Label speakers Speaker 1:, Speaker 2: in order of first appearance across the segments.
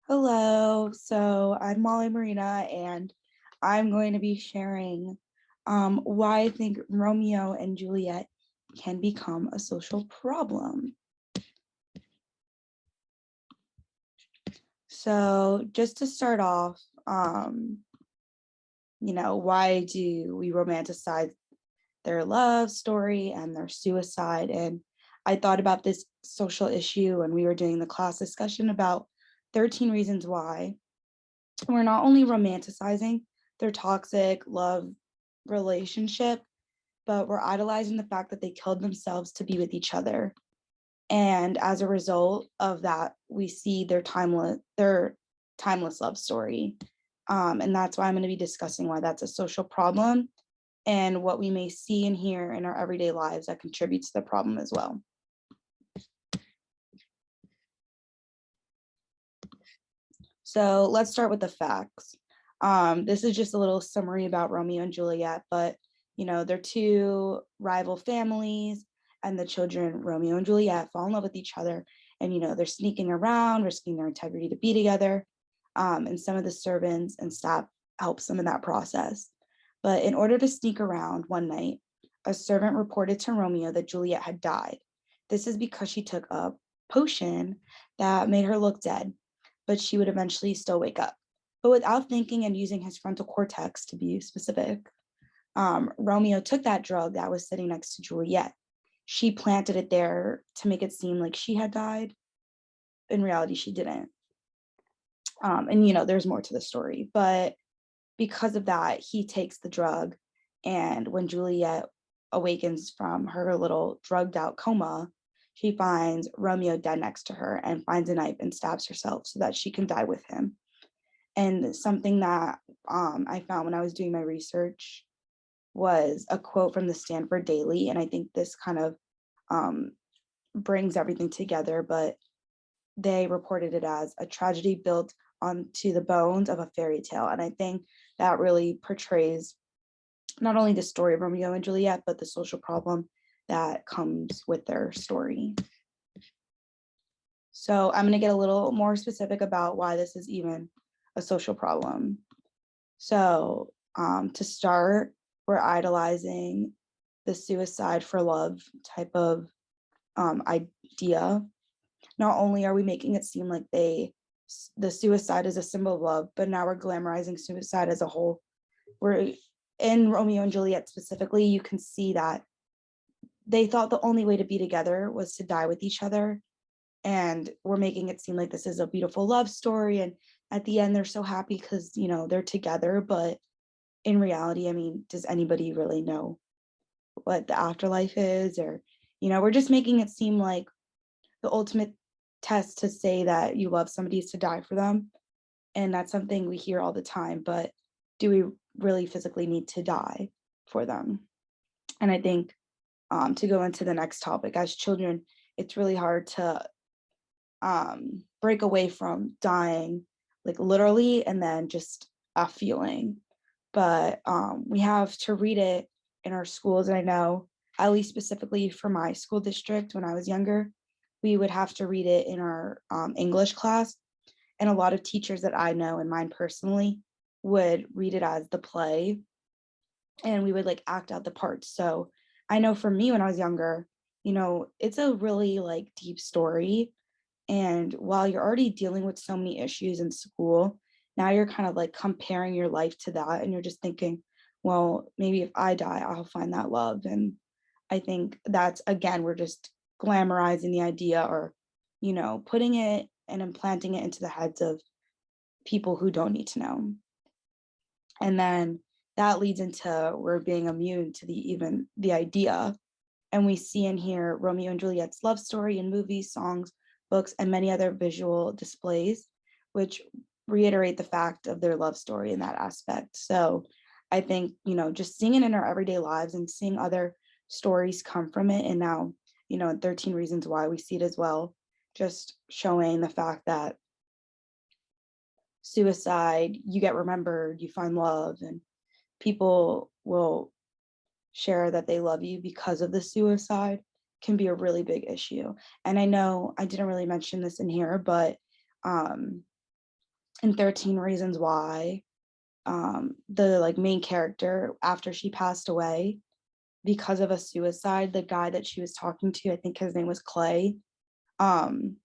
Speaker 1: Hello, so I'm Molly Marina, and I'm going to be sharing why I think Romeo and Juliet can become a social problem. So, just to start off, why do we romanticize their love story and their suicide? And I thought about this social issue when we were doing the class discussion about 13 Reasons Why. We're not only romanticizing their toxic love relationship, but we're idolizing the fact that they killed themselves to be with each other. And as a result of that, we see their timeless love story. And that's why I'm going to be discussing why that's a social problem and what we may see and hear in our everyday lives that contributes to the problem as well. So let's start with the facts. This is just a little summary about Romeo and Juliet, but they're two rival families, and the children, Romeo and Juliet, fall in love with each other. And they're sneaking around, risking their integrity to be together. And some of the servants and staff help them in that process. But in order to sneak around one night, a servant reported to Romeo that Juliet had died. This is because she took a potion that made her look dead, but she would eventually still wake up. But without thinking and using his frontal cortex to be specific, Romeo took that drug that was sitting next to Juliet. She planted it there to make it seem like she had died. In reality, she didn't. And there's more to the story, but because of that, he takes the drug. And when Juliet awakens from her little drugged out coma, she finds Romeo dead next to her and finds a knife and stabs herself so that she can die with him. And something that I found when I was doing my research was a quote from the Stanford Daily. And I think this kind of um, brings everything together, but they reported it as a tragedy built onto the bones of a fairy tale. And I think that really portrays not only the story of Romeo and Juliet, but the social problem that comes with their story. So I'm going to get a little more specific about why this is even a social problem. So to start, we're idolizing the suicide for love type of idea. Not only are we making it seem like the suicide is a symbol of love, but now we're glamorizing suicide as a whole. We're in Romeo and Juliet specifically, you can see that they thought the only way to be together was to die with each other. And we're making it seem like this is a beautiful love story. And at the end, they're so happy because, they're together. But in reality, I mean, does anybody really know what the afterlife is? Or, we're just making it seem like the ultimate test to say that you love somebody is to die for them. And that's something we hear all the time. But do we really physically need to die for them? And I think to go into the next topic, as children, it's really hard to break away from dying, like literally, and then just a feeling. But we have to read it in our schools. And I know, at least specifically for my school district, when I was younger, we would have to read it in our English class. And a lot of teachers that I know, and mine personally, would read it as the play, and we would like act out the parts. So I know for me when I was younger, it's a really like deep story. And while you're already dealing with so many issues in school, now you're kind of like comparing your life to that. And you're just thinking, well, maybe if I die, I'll find that love. And I think that's, again, we're just glamorizing the idea, or, putting it and implanting it into the heads of people who don't need to know. And then that leads into we're being immune to the idea. And we see and hear Romeo and Juliet's love story in movies, songs, books, and many other visual displays, which reiterate the fact of their love story in that aspect. So I think, just seeing it in our everyday lives and seeing other stories come from it. And now, in 13 Reasons Why, we see it as well, just showing the fact that suicide, you get remembered, you find love, and people will share that they love you because of the suicide, can be a really big issue. And I know I didn't really mention this in here, but in 13 Reasons Why, the like main character, after she passed away because of a suicide, the guy that she was talking to, I think his name was Clay, um,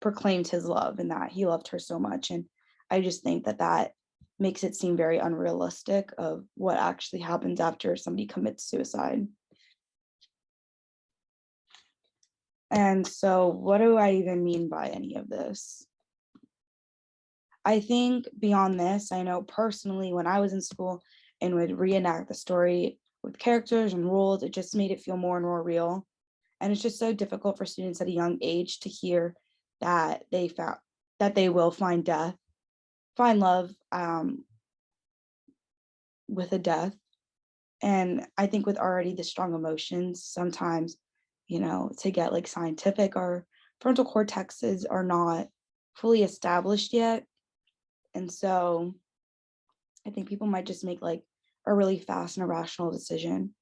Speaker 1: proclaimed his love and that he loved her so much. And I just think that that makes it seem very unrealistic of what actually happens after somebody commits suicide. And so, what do I even mean by any of this? I think beyond this, I know personally when I was in school and would reenact the story with characters and rules, it just made it feel more and more real. And it's just so difficult for students at a young age to hear that they will find love with a death. And I think with already the strong emotions, sometimes, to get like scientific, our frontal cortexes are not fully established yet. And so I think people might just make like a really fast and irrational decision.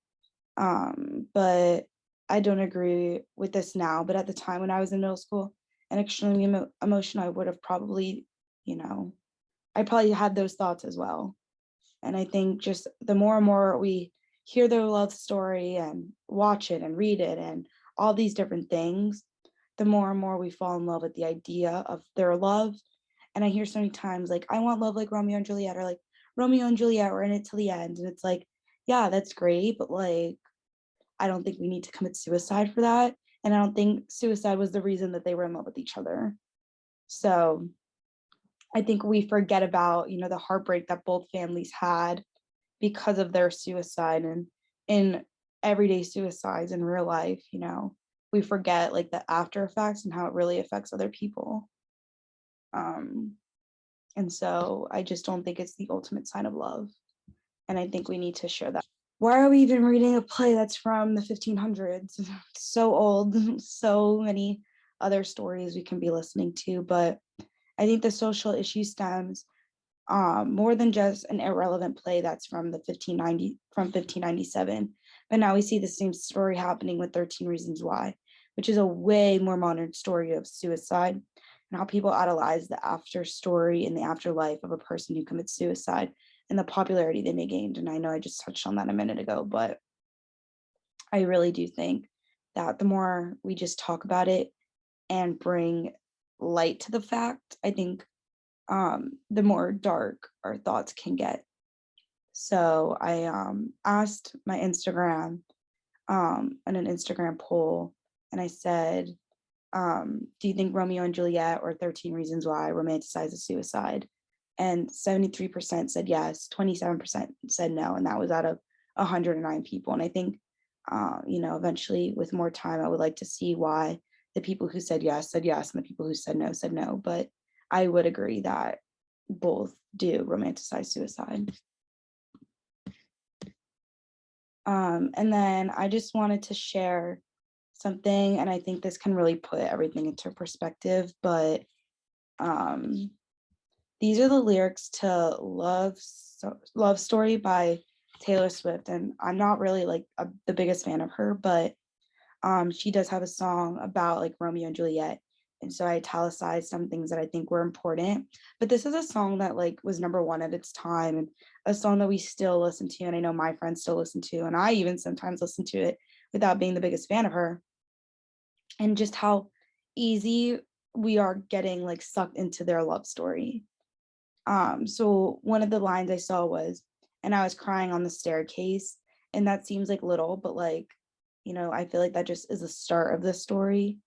Speaker 1: But I don't agree with this now. But at the time when I was in middle school and extremely emotional, I would have probably, I probably had those thoughts as well. And I think just the more and more we hear their love story and watch it and read it and all these different things, the more and more we fall in love with the idea of their love. And I hear so many times like, I want love like Romeo and Juliet, or like Romeo and Juliet were in it till the end. And it's like, yeah, that's great, but like, I don't think we need to commit suicide for that. And I don't think suicide was the reason that they were in love with each other. So I think we forget about, the heartbreak that both families had because of their suicide, and in everyday suicides in real life, we forget like the after effects and how it really affects other people. Um, and so I just don't think it's the ultimate sign of love. And I think we need to share that. Why are we even reading a play that's from the 1500s? So old, so many other stories we can be listening to. But I think the social issue stems more than just an irrelevant play that's from 1597. But now we see the same story happening with 13 Reasons Why, which is a way more modern story of suicide and how people idolize the after story and the afterlife of a person who commits suicide and the popularity they may gain. And I know I just touched on that a minute ago, but I really do think that the more we just talk about it and bring light to the fact, I think the more dark our thoughts can get. So I asked my Instagram in an Instagram poll, and I said, do you think Romeo and Juliet or 13 Reasons Why romanticize a suicide? And 73% said yes, 27% said no, and that was out of 109 people. And I think, eventually with more time, I would like to see why the people who said yes, and the people who said no. But I would agree that both do romanticize suicide. And then I just wanted to share something, and I think this can really put everything into perspective, but these are the lyrics to Love Story by Taylor Swift. And I'm not really like the biggest fan of her, but she does have a song about like Romeo and Juliet. And so I italicized some things that I think were important. But this is a song that like was number one at its time, and a song that we still listen to. And I know my friends still listen to, and I even sometimes listen to it without being the biggest fan of her. And just how easy we are getting like sucked into their love story. So one of the lines I saw was, and I was crying on the staircase. And that seems like little, but like, I feel like that just is the start of the story.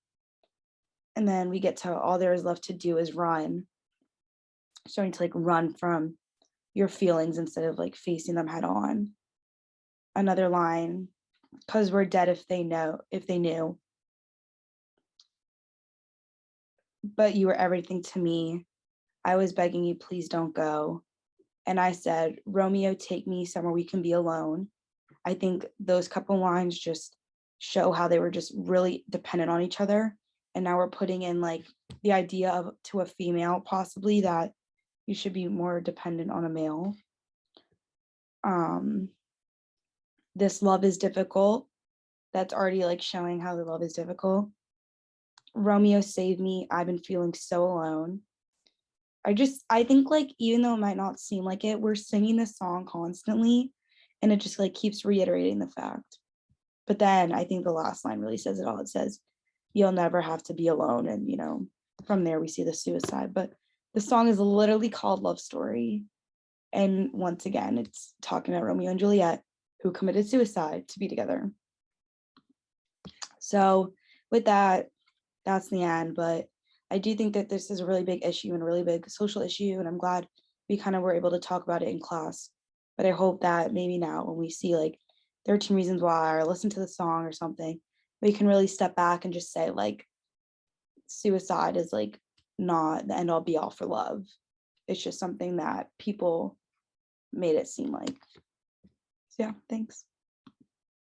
Speaker 1: And then we get to all there is left to do is run, starting to like run from your feelings instead of like facing them head on. Another line, because we're dead if they knew, but you were everything to me. I was begging you, please don't go. And I said, Romeo, take me somewhere we can be alone. I think those couple lines just show how they were just really dependent on each other. And now we're putting in like the idea of to a female possibly that you should be more dependent on a male. This love is difficult. That's already like showing how the love is difficult. Romeo, save me. I've been feeling so alone. I think like even though it might not seem like it, we're singing this song constantly and it just like keeps reiterating the fact. But then I think the last line really says it all. It says, "You'll never have to be alone." And from there we see the suicide. But the song is literally called Love Story. And once again, it's talking about Romeo and Juliet who committed suicide to be together. So with that, that's the end. But I do think that this is a really big issue and a really big social issue. And I'm glad we kind of were able to talk about it in class. But I hope that maybe now when we see like 13 Reasons Why or listen to the song or something, we can really step back and just say like suicide is like not the end all be all for love. It's just something that people made it seem like. So yeah, thanks.